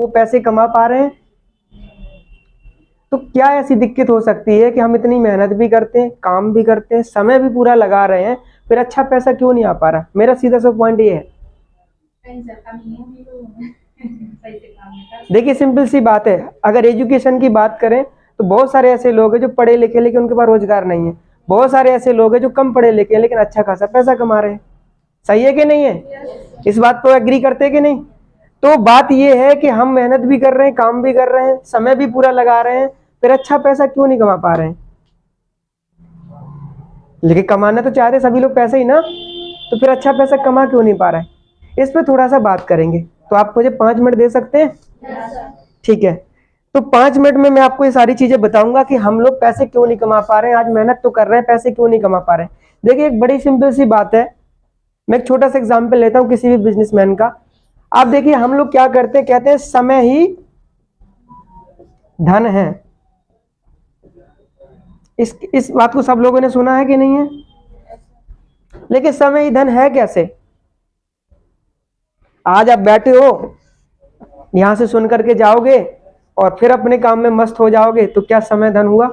वो पैसे कमा पा रहे हैं? तो क्या ऐसी दिक्कत हो सकती है कि हम इतनी मेहनत भी करते हैं, काम भी करते हैं, समय भी पूरा लगा रहे हैं, फिर अच्छा पैसा क्यों नहीं आ पा रहा? मेरा सीधा सा पॉइंट ये है। देखिए सिंपल सी बात है, अगर एजुकेशन की बात करें तो बहुत सारे ऐसे लोग हैं जो पढ़े लिखे लेकिन उनके पास रोजगार नहीं है। बहुत सारे ऐसे लोग हैं जो कम पढ़े लिखे हैं लेकिन अच्छा खासा पैसा कमा रहे हैं। सही है कि नहीं है? इस बात को एग्री करते हैं कि नहीं? तो बात ये है कि हम मेहनत भी कर रहे हैं, काम भी कर रहे हैं, समय भी पूरा लगा रहे हैं, फिर अच्छा पैसा क्यों नहीं कमा पा रहे हैं? लेकिन कमाना तो चाह रहे सभी लोग पैसे ही ना, तो फिर अच्छा पैसा कमा क्यों नहीं पा रहा है? इस पर थोड़ा सा बात करेंगे। तो आप मुझे 5 मिनट दे सकते हैं? ठीक है, तो 5 मिनट में मैं आपको ये सारी चीजें बताऊंगा कि हम लोग पैसे क्यों नहीं कमा पा रहे हैं। आज मेहनत तो कर रहे हैं, पैसे क्यों नहीं कमा पा रहे हैं। देखिए एक बड़ी सिंपल सी बात है, मैं एक छोटा सा एग्जांपल लेता हूं किसी भी बिजनेसमैन का। आप देखिए हम लोग क्या करते हैं, कहते हैं समय ही धन है। इस बात को सब लोगों ने सुना है कि नहीं है? लेकिन समय ही धन है कैसे? आज आप बैठे हो, यहां से सुन करके जाओगे और फिर अपने काम में मस्त हो जाओगे, तो क्या समय धन हुआ?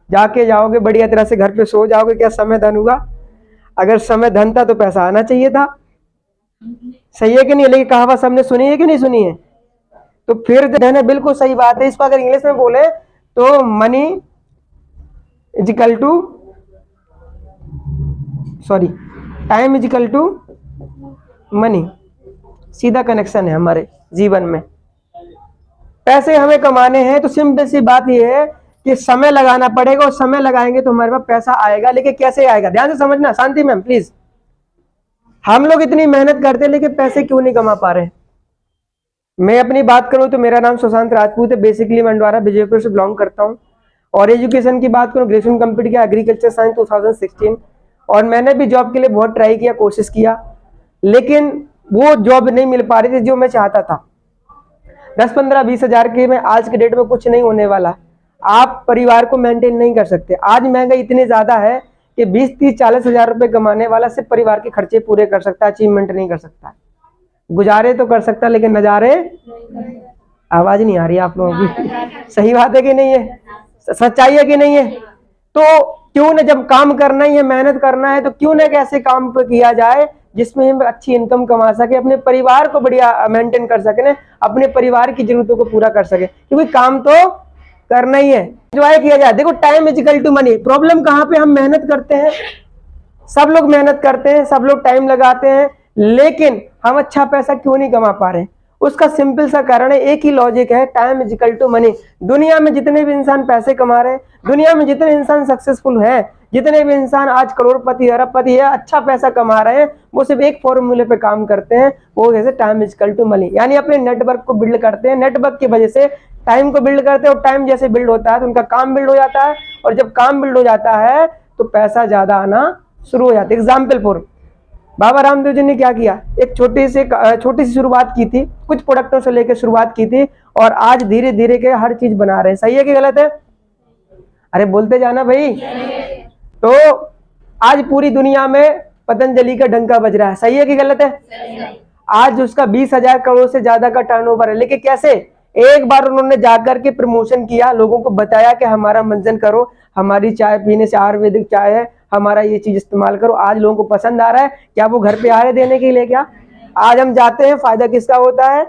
जाके जाओगे बढ़िया तरह से घर पे सो जाओगे, क्या समय धन हुआ? अगर समय धन था तो पैसा आना चाहिए था। सही है कि नहीं? लेकिन कहावत सबने सुनी है कि नहीं सुनी है? तो फिर धन है, बिल्कुल सही बात है। इसको अगर इंग्लिश में बोले तो money is equal to time is equal to money. सीधा कनेक्शन है हमारे जीवन में। पैसे हमें कमाने हैं तो सिंपल सी बात यह है कि समय लगाना पड़ेगा, और समय लगाएंगे तो हमारे पास पैसा आएगा। लेकिन कैसे आएगा? ध्यान से समझना। शांति मैम प्लीज। हम लोग इतनी मेहनत करते हैं लेकिन पैसे क्यों नहीं कमा पा रहे? मैं अपनी बात करूं तो मेरा नाम सुशांत राजपूत है। बेसिकली मैं अंडवारा विजयपुर से बिलोंग करता हूं। और एजुकेशन की बात करूं, ग्रेजुएशन कंप्लीट किया एग्रीकल्चर साइंस 2016। और मैंने भी जॉब के लिए बहुत ट्राई किया, कोशिश किया, लेकिन वो जॉब नहीं मिल पा रही थी जो मैं चाहता था। 10, 15, 20 हजार के में आज के डेट में कुछ नहीं होने वाला। आप परिवार को मेंटेन नहीं कर सकते। आज महंगाई इतनी ज्यादा है कि 20, 30, 40 हजार रुपए कमाने वाला सिर्फ परिवार के खर्चे पूरे कर सकता है, अचीवमेंट नहीं कर सकता। गुजारे तो कर सकता लेकिन नजारे, आवाज नहीं आ रही आप लोगों की। सही बात है कि नहीं है? सच्चाई है कि नहीं है? तो क्यों न, जब काम करना ही है, मेहनत करना है, तो क्यों न कैसे काम पे किया जाए जिसमें हम अच्छी इनकम कमा सके, अपने परिवार को बढ़िया मेंटेन कर सके, अपने परिवार की जरूरतों को पूरा कर सके। क्योंकि काम तो करना ही है, एंजॉय किया जाए। देखो time is equal to money. Problem कहाँ पे? हम मेहनत करते हैं, सब लोग मेहनत करते हैं, सब लोग टाइम लगाते हैं, लेकिन हम अच्छा पैसा क्यों नहीं कमा पा रहे? उसका सिंपल सा कारण है, एक ही लॉजिक है, time is equal to money. दुनिया में जितने भी इंसान पैसे कमा रहे हैं, दुनिया में जितने इंसान सक्सेसफुल हैं, जितने भी इंसान आज करोड़पति अरबपति है, अच्छा पैसा कमा रहे हैं, वो सिर्फ एक फॉर्मूले पे काम करते हैं, वो जैसे time is equal to money. यानी अपने नेटवर्क को बिल्ड करते हैं, नेटवर्क की वजह से टाइम को बिल्ड करते हैं, और टाइम जैसे बिल्ड होता है तो उनका काम बिल्ड हो जाता है, और जब काम बिल्ड हो जाता है तो पैसा ज्यादा आना शुरू हो जाता है। एग्जाम्पल फॉर बाबा रामदेव जी ने क्या किया, एक छोटी सी शुरुआत की थी, कुछ प्रोडक्टों से लेकर शुरुआत की थी, और आज धीरे धीरे के हर चीज बना रहे हैं। सही है कि गलत है? अरे बोलते जाना भाई। तो आज पूरी दुनिया में पतंजलि का डंका बज रहा है। सही है कि गलत है? आज उसका 20,000 करोड़ से ज्यादा का टर्नओवर है। लेकिन कैसे? एक बार उन्होंने जाकर के प्रमोशन किया, लोगों को बताया कि हमारा मंजन करो, हमारी चाय पीने से आयुर्वेदिक चाय है, हमारा ये चीज इस्तेमाल करो। आज लोगों को पसंद आ रहा है। क्या वो घर पे आ रहे देने के लिए? क्या आज हम जाते हैं, फायदा किसका होता है?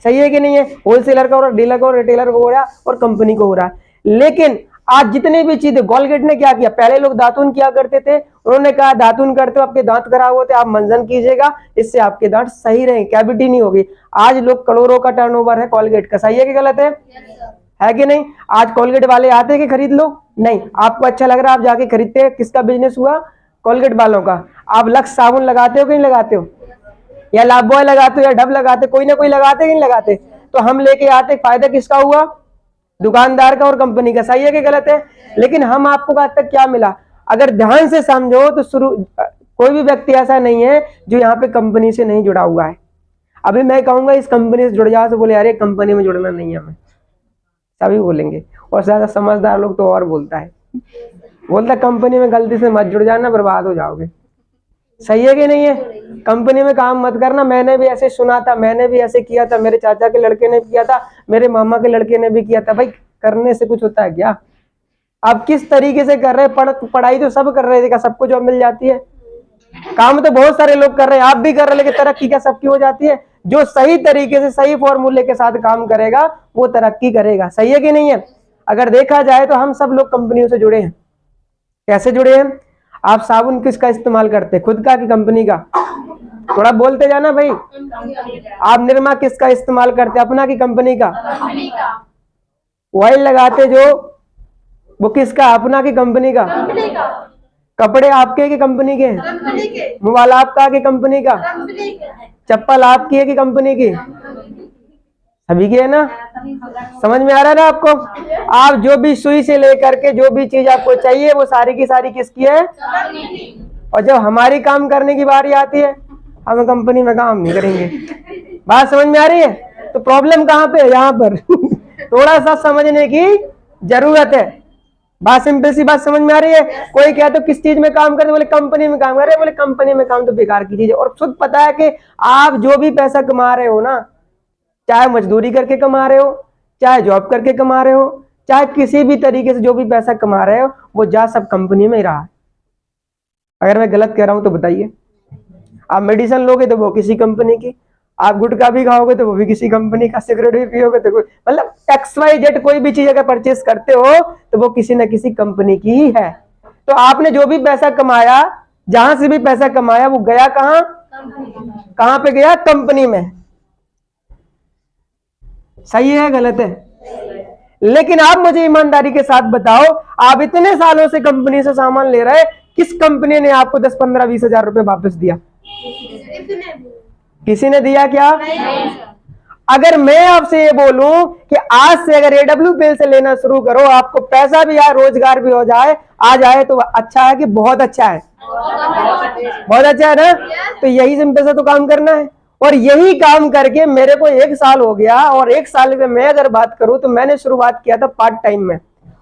सही है कि नहीं है? होलसेलर का हो रहा, डीलर का, रिटेलर को हो रहा, और कंपनी को हो रहा है। लेकिन आज जितने भी चीजें, कोलगेट ने क्या किया, पहले लोग दातुन किया करते थे, उन्होंने कहा दातुन करते हो आपके दांत खराब होते, आप मंजन कीजिएगा, इससे आपके दांत सही रहे, कैविटी नहीं होगी। आज लोग करोड़ों का टर्नओवर है कोलगेट का। सही है कि गलत है कि नहीं? आज कोलगेट वाले आते हैं कि खरीद लो? नहीं। आपको अच्छा लग रहा है, आप जाके खरीदते हैं। किसका बिजनेस हुआ? कोलगेट वालों का। आप लक्स साबुन लगाते हो कि नहीं लगाते हो? या लाइफबॉय लगाते हो, या डब लगाते, कोई ना कोई लगाते कि नहीं लगाते? तो हम लेके आते, फायदा किसका हुआ? दुकानदार का और कंपनी का। सही है कि गलत है? लेकिन हम आपको आज तक क्या मिला? अगर ध्यान से समझो तो कोई भी व्यक्ति ऐसा नहीं है जो यहाँ पे कंपनी से नहीं जुड़ा हुआ है। अभी मैं कहूंगा इस कंपनी से जुड़ जाओ, तो बोले अरे कंपनी में जुड़ना नहीं है हमें, सभी बोलेंगे। और ज्यादा समझदार लोग तो और बोलता है, बोलता कंपनी में गलती से मत जुड़ जाना, बर्बाद हो जाओगे। सही है कि नहीं है? कंपनी में काम मत करना। मैंने भी ऐसे सुना था, मैंने भी ऐसे किया था, मेरे चाचा के लड़के ने भी किया था, मेरे मामा के लड़के ने भी किया था। भाई करने से कुछ होता है क्या? आप किस तरीके से कर रहे हैं? पढ़ाई तो सब कर रहे थे, क्या सबको जॉब मिल जाती है? काम तो बहुत सारे लोग कर रहे हैं, आप भी कर रहे हैं, लेकिन तरक्की क्या सबकी हो जाती है? जो सही तरीके से सही फॉर्मूले के साथ काम करेगा वो तरक्की करेगा। सही है कि नहीं है? अगर देखा जाए तो हम सब लोग कंपनियों से जुड़े हैं। कैसे जुड़े हैं? आप साबुन किसका इस्तेमाल करते हैं, खुद का कि कंपनी का? थोड़ा बोलते जाना भाई। आप निरमा किसका इस्तेमाल करते हैं, अपना कि कंपनी का? ऑयल लगाते जो, वो किसका, अपना कि कंपनी का? कपड़े आपके कि कंपनी के? मोबाइल आपका कि कंपनी का? चप्पल आपकी है कि कंपनी की? सभी की है ना? समझ में आ रहा है ना आपको? आप जो भी सुई से लेकर के जो भी चीज आपको चाहिए वो सारी की सारी किसकी है? और जब हमारी काम करने की बारी आती है हम कंपनी में काम नहीं करेंगे। बात समझ में आ रही है? तो प्रॉब्लम कहाँ पे है? यहाँ पर थोड़ा सा समझने की जरूरत है। बात सिंपल सी बात समझ में आ रही है? कोई कहता तो किस चीज में काम करते, बोले कंपनी में काम कर रहे, बोले कंपनी में काम तो बेकार की चीज है। और खुद पता है कि आप जो भी पैसा कमा रहे हो ना, चाहे मजदूरी करके कमा रहे हो, चाहे जॉब करके कमा रहे हो, चाहे किसी भी तरीके से जो भी पैसा कमा रहे हो, वो जा सब कंपनी में ही रहा है। अगर मैं गलत कह रहा हूं तो बताइए। आप मेडिसिन लोगे तो वो किसी कंपनी की, आप गुटखा भी खाओगे तो वो भी किसी कंपनी का, सिगरेट भी पियोगे तो कोई, मतलब XYZ कोई भी चीज अगर परचेस करते हो तो वो किसी न किसी कंपनी की ही है। तो आपने जो भी पैसा कमाया, जहां से भी पैसा कमाया, वो गया कहां? कहां पे गया? कंपनी में। सही है गलत है? लेकिन आप मुझे ईमानदारी के साथ बताओ, आप इतने सालों से कंपनी से सामान ले रहे, किस कंपनी ने आपको 10, 15, 20 हजार रुपए वापस दिया? किसी ने दिया क्या? अगर मैं आपसे ये बोलूं कि आज से अगर AWPL से लेना शुरू करो, आपको पैसा भी आए, रोजगार भी हो जाए, आ जाए, तो अच्छा है कि बहुत अच्छा है? बहुत अच्छा है ना? तो यही सिंपल से तो काम करना है। और यही काम करके मेरे को 1 साल हो गया, और 1 साल में मैं अगर बात करूं तो मैंने शुरुआत किया था पार्ट टाइम में,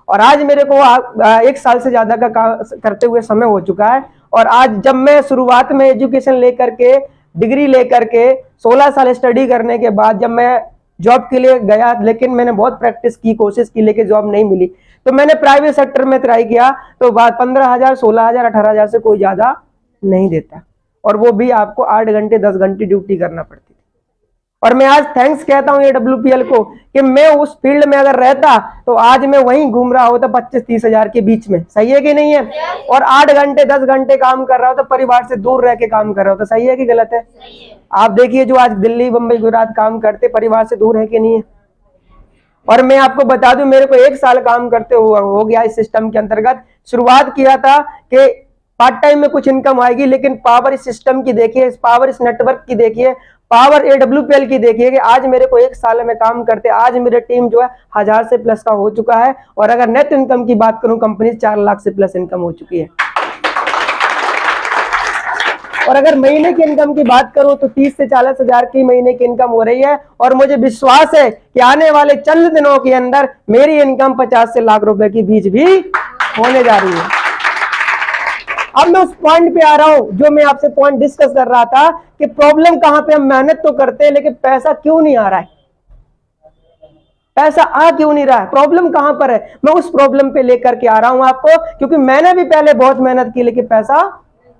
और आज मेरे को 1 साल से ज्यादा का काम करते हुए समय हो चुका है। और आज जब मैं शुरुआत में एजुकेशन लेकर के, डिग्री लेकर के 16 साल स्टडी करने के बाद जब मैं जॉब के लिए गया, लेकिन मैंने बहुत प्रैक्टिस की, कोशिश की, लेकिन जॉब नहीं मिली, तो मैंने प्राइवेट सेक्टर में ट्राई किया, तो बात 15,000, 16,000, 18,000 से कोई ज्यादा नहीं देता, और वो भी आपको 8 घंटे 10 घंटे ड्यूटी करना पड़ती थी। और मैं आज थैंक्स कहता हूं AWPL को कि मैं उस फील्ड में अगर रहता तो आज मैं वहीं घूम रहा होता 25-30 हजार के बीच में। सही है कि नहीं है? और 8 घंटे 10 घंटे काम कर रहा होता, परिवार से दूर रह के काम कर रहा होता। सही है कि गलत है? आप देखिए जो आज दिल्ली, बंबई, गुजरात काम करते, परिवार से दूर है कि नहीं है? और मैं आपको बता दूं, मेरे को 1 साल काम करते हुआ हो गया इस सिस्टम के अंतर्गत। शुरुआत किया था कि पार्ट टाइम में कुछ इनकम आएगी, लेकिन पावर इस सिस्टम की देखिए, इस पावर इस नेटवर्क की देखिए, पावर AWPL की देखिए कि आज मेरे को 1 साल में काम करते, आज मेरे टीम जो है 1000 से प्लस का हो चुका है। और अगर नेट इनकम की बात करूं, कंपनी 4 लाख से प्लस इनकम हो चुकी है। और अगर महीने की इनकम की बात करूं तो 30 से 40 हजार की महीने की इनकम हो रही है। और मुझे विश्वास है कि आने वाले चंद दिनों के अंदर मेरी इनकम 50 से लाख रुपए के बीच भी होने जा रही है। अब मैं उस पॉइंट पे आ रहा हूं जो मैं आपसे पॉइंट डिस्कस कर रहा था कि प्रॉब्लम कहां पे, हम मेहनत तो करते हैं लेकिन पैसा क्यों नहीं आ रहा है, पैसा आ क्यों नहीं रहा है, प्रॉब्लम कहां पर है। मैं उस प्रॉब्लम पे लेकर के आ रहा हूं आपको, क्योंकि मैंने भी पहले बहुत मेहनत की लेकिन पैसा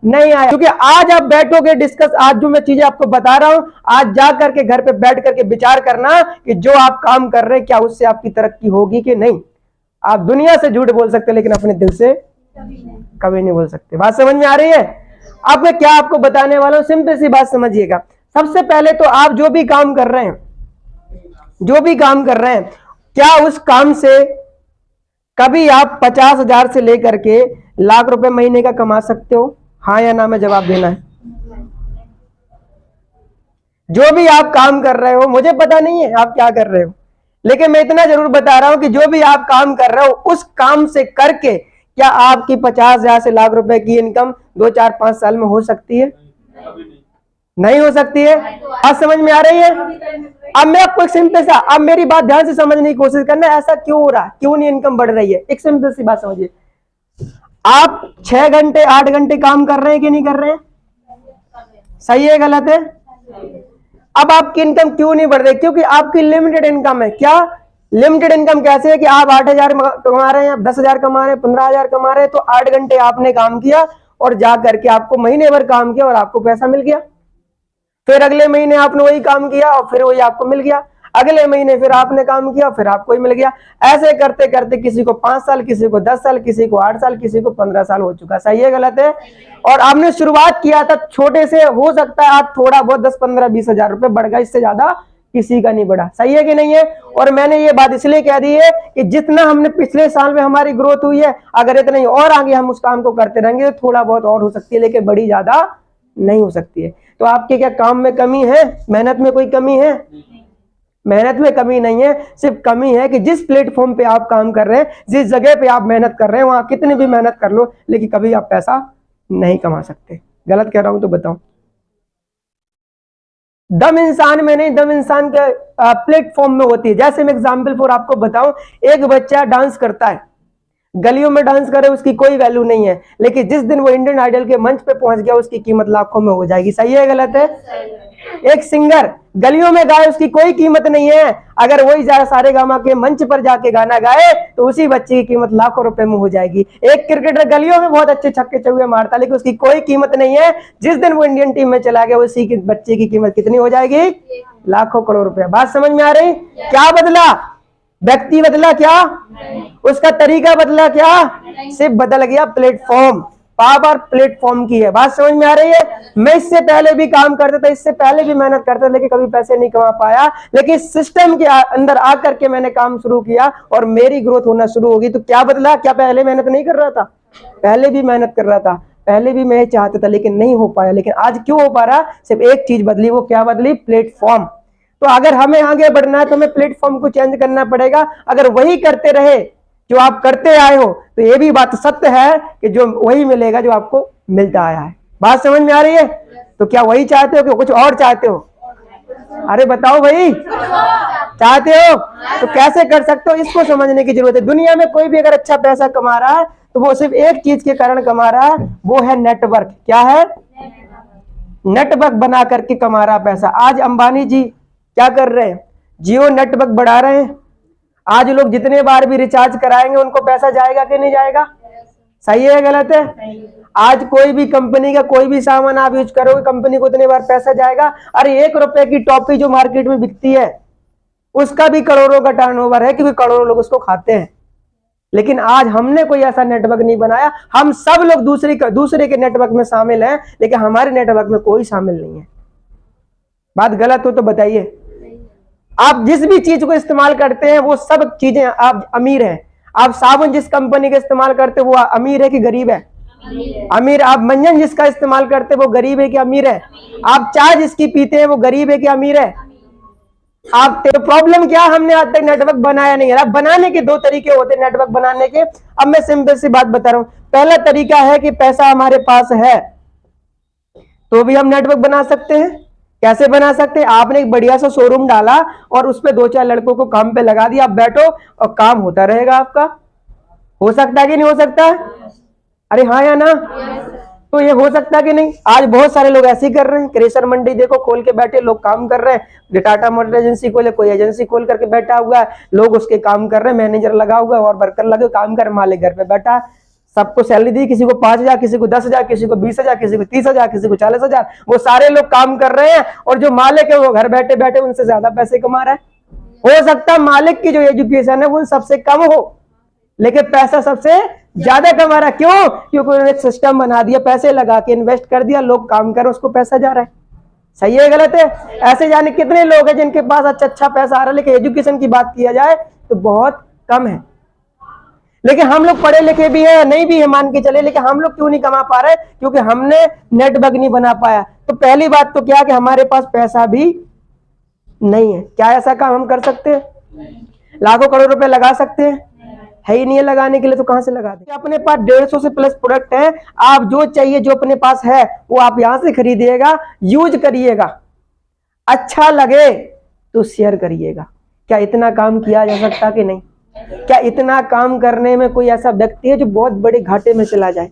नहीं आया। क्योंकि आज आप बैठोगे डिस्कस, आज जो मैं चीजें आपको बता रहा हूं, आज जा करके घर पे बैठ करके विचार करना कि जो आप काम कर रहे हैं क्या उससे आपकी तरक्की होगी कि नहीं। आप दुनिया से झूठ बोल सकते लेकिन अपने दिल से कभी नहीं बोल सकते। बात समझ में आ रही है? अब मैं क्या आपको बताने वाला हूं, सिंपल सी बात समझिएगा। सबसे पहले तो आप जो भी काम कर रहे हैं, जो भी काम कर रहे हैं, क्या उस काम से कभी आप 50,000 से लेकर के लाख रुपए महीने का कमा सकते हो? हाँ या ना में जवाब देना है। जो भी आप काम कर रहे हो, मुझे पता नहीं है आप क्या कर रहे हो, लेकिन मैं इतना जरूर बता रहा हूं कि जो भी आप काम कर रहे हो उस काम से करके क्या आपकी 50,000 से लाख रुपए की इनकम 2, 4, 5 साल में हो सकती है? नहीं हो सकती है। आज समझ में आ रही है? अब मैं आपको एक सिंपल सा, अब मेरी बात ध्यान से समझने की कोशिश करना, ऐसा क्यों हो रहा है, क्यों नहीं इनकम बढ़ रही है। एक सिंपल सी बात समझिए, आप 6 घंटे 8 घंटे काम कर रहे हैं कि नहीं कर रहे हैं? सही है गलत है? अब आपकी इनकम क्यों नहीं बढ़ रही? क्योंकि आपकी लिमिटेड इनकम है। क्या लिमिटेड इनकम कैसे है कि आप 8,000 कमा रहे हैं, आप 10,000 कमा रहे हैं, 15,000 कमा रहे हैं, तो 8 घंटे आपने काम किया और जा करके आपको महीने भर काम किया और आपको पैसा मिल गया। फिर अगले महीने आपने वही काम किया और फिर वही आपको मिल गया। अगले महीने फिर आपने काम किया फिर आपको ही मिल गया। ऐसे करते करते किसी को 5 साल, किसी को 10 साल, किसी को 8 साल, किसी को 15 साल हो चुका। सही है गलत है? और आपने शुरुआत किया था छोटे से, हो सकता है आज थोड़ा बहुत 10, 15, 20 हजार रुपए बढ़ गया, इससे ज्यादा किसी का नहीं बढ़ा। सही है कि नहीं है? और मैंने ये बात इसलिए कह दी है कि जितना हमने पिछले साल में हमारी ग्रोथ हुई है, अगर इतना ही और आगे हम उस काम को करते रहेंगे तो थोड़ा बहुत और हो सकती है, लेकिन बड़ी ज्यादा नहीं हो सकती है। तो आपके क्या काम में कमी है? मेहनत में कोई कमी है? मेहनत में कमी नहीं है, सिर्फ कमी है कि जिस प्लेटफॉर्म पे आप काम कर रहे हैं, जिस जगह पे आप मेहनत कर रहे हैं, वहां कितनी भी मेहनत कर लो लेकिन कभी आप पैसा नहीं कमा सकते। गलत कह रहा हूं तो बताओ। दम इंसान में नहीं, दम इंसान के प्लेटफॉर्म में होती है। जैसे मैं एग्जाम्पल फॉर आपको बताऊं, एक बच्चा डांस करता है, गलियों में डांस करे, उसकी कोई वैल्यू नहीं है, लेकिन जिस दिन वो इंडियन आइडल के मंच पे पहुंच गया उसकी कीमत लाखों में हो जाएगी। सही है गलत है? एक सिंगर गलियों में गाए, उसकी कोई कीमत नहीं है, अगर वही सारेगामा के मंच पर जाके गाना गाए तो उसी बच्चे की कीमत लाखों रुपए में हो जाएगी। एक क्रिकेटर गलियों में बहुत अच्छे छक्के चौके मारता, लेकिन उसकी कोई कीमत नहीं है, जिस दिन वो इंडियन टीम में चला गया उसी की बच्चे की कीमत कितनी हो जाएगी? लाखों करोड़ रुपया। बात समझ में आ रही? क्या बदला? व्यक्ति बदला क्या? उसका तरीका बदला क्या? सिर्फ बदल गया प्लेटफॉर्म। पावर प्लेटफॉर्म की है। बात समझ में आ रही है? मैं इससे पहले भी काम करता था, इससे पहले भी मेहनत करता था, लेकिन कभी पैसे नहीं कमा पाया, लेकिन सिस्टम के अंदर आकर के मैंने काम शुरू किया और मेरी ग्रोथ होना शुरू होगी। तो क्या बदला? क्या पहले मेहनत नहीं कर रहा था? पहले भी मेहनत कर रहा था, पहले भी मैं चाहता था लेकिन नहीं हो पाया। लेकिन आज क्यों हो पा रहा? सिर्फ एक चीज बदली। वो क्या बदली? प्लेटफॉर्म। तो अगर हमें आगे बढ़ना है तो हमें प्लेटफॉर्म को चेंज करना पड़ेगा। अगर वही करते रहे जो आप करते आए हो तो ये भी बात सत्य है कि जो वही मिलेगा जो आपको मिलता आया है। बात समझ में आ रही है? तो क्या वही चाहते हो कि कुछ और चाहते हो? अरे बताओ भाई, चाहते हो तो कैसे कर सकते हो? इसको समझने की जरूरत है। दुनिया में कोई भी अगर अच्छा पैसा कमा रहा है तो वो सिर्फ एक चीज के कारण कमा रहा है, वो है नेटवर्क। क्या है? नेटवर्क बना करके कमा रहा पैसा। आज अंबानी जी क्या कर रहे हैं? जियो नेटवर्क बढ़ा रहे हैं। आज लोग जितने बार भी रिचार्ज कराएंगे उनको पैसा जाएगा कि नहीं जाएगा? सही है गलत है? आज कोई भी कंपनी का कोई भी सामान आप यूज करोगे, कंपनी को उतने बार पैसा जाएगा। अरे 1 रुपए की टॉफी जो मार्केट में बिकती है उसका भी करोड़ों का टर्नओवर है, क्योंकि करोड़ों लोग उसको खाते हैं। लेकिन आज हमने कोई ऐसा नेटवर्क नहीं बनाया। हम सब लोग दूसरे के नेटवर्क में शामिल हैं, लेकिन हमारे नेटवर्क में कोई शामिल नहीं है। बात गलत हो तो बताइए। आप जिस भी चीज को इस्तेमाल करते हैं वो सब चीजें आप अमीर हैं। आप साबुन जिस कंपनी का इस्तेमाल करते हैं वो अमीर है कि गरीब है? अमीर। आप मंजन जिसका इस्तेमाल करते हैं वो गरीब है कि अमीर है? आप चाय जिसकी पीते हैं वो गरीब है कि अमीर है? आप तो प्रॉब्लम क्या? हमने आज तक नेटवर्क बनाया नहीं है। बनाने के 2 तरीके होते हैं नेटवर्क बनाने के। अब मैं सिंपल सी बात बता रहा हूं। पहला तरीका है कि पैसा हमारे पास है तो भी हम नेटवर्क बना सकते हैं। कैसे बना सकते हैं? आपने एक बढ़िया सा शोरूम डाला और उस पर 2-4 लड़कों को काम पे लगा दिया, आप बैठो और काम होता रहेगा आपका। हो सकता है कि नहीं हो सकता? अरे हाँ या ना? तो ये हो सकता है कि नहीं? आज बहुत सारे लोग ऐसे ही कर रहे हैं। क्रेशर मंडी देखो खोल के बैठे लोग काम कर रहे हैं। टाटा मोटर एजेंसी खोले, कोई एजेंसी खोल करके बैठा हुआ है, लोग उसके काम कर रहे हैं, मैनेजर लगा हुआ है और वर्कर लगे काम कर, मालिक घर पे बैठा है। सबको सैलरी दी, किसी को 5,000, किसी को 10,000, किसी को 20,000, किसी को 30,000, किसी को 40,000। वो सारे लोग काम कर रहे हैं और जो मालिक है वो घर बैठे बैठे उनसे ज्यादा पैसे कमा रहा है। हो सकता है मालिक की जो एजुकेशन है वो सबसे कम हो, लेकिन पैसा सबसे ज्यादा कमा रहा है। क्यों? क्योंकि उन्होंने एक सिस्टम बना दिया, पैसे लगा के इन्वेस्ट कर दिया, लोग काम कर, उसको पैसा जा रहा है। सही है गलत है? ऐसे जाने कितने लोग हैं जिनके पास अच्छा पैसा आ रहा है, लेकिन एजुकेशन की बात किया जाए तो बहुत कम है। लेकिन हम लोग पढ़े लिखे भी हैं, नहीं भी है मान के चले, लेकिन हम लोग क्यों नहीं कमा पा रहे? क्योंकि हमने नेटवर्क नहीं बना पाया। तो पहली बात तो क्या कि हमारे पास पैसा भी नहीं है। क्या ऐसा काम हम कर सकते हैं? लाखों करोड़ रुपए लगा सकते हैं? है ही नहीं है लगाने के लिए, तो कहां से लगा दें? अपने पास 150 से प्लस प्रोडक्ट है। आप जो चाहिए जो अपने पास है वो आप यहां से खरीदिएगा, यूज करिएगा, अच्छा लगे तो शेयर करिएगा। क्या इतना काम किया जा सकता कि नहीं? क्या इतना काम करने में कोई ऐसा व्यक्ति है जो बहुत बड़े घाटे में चला जाए?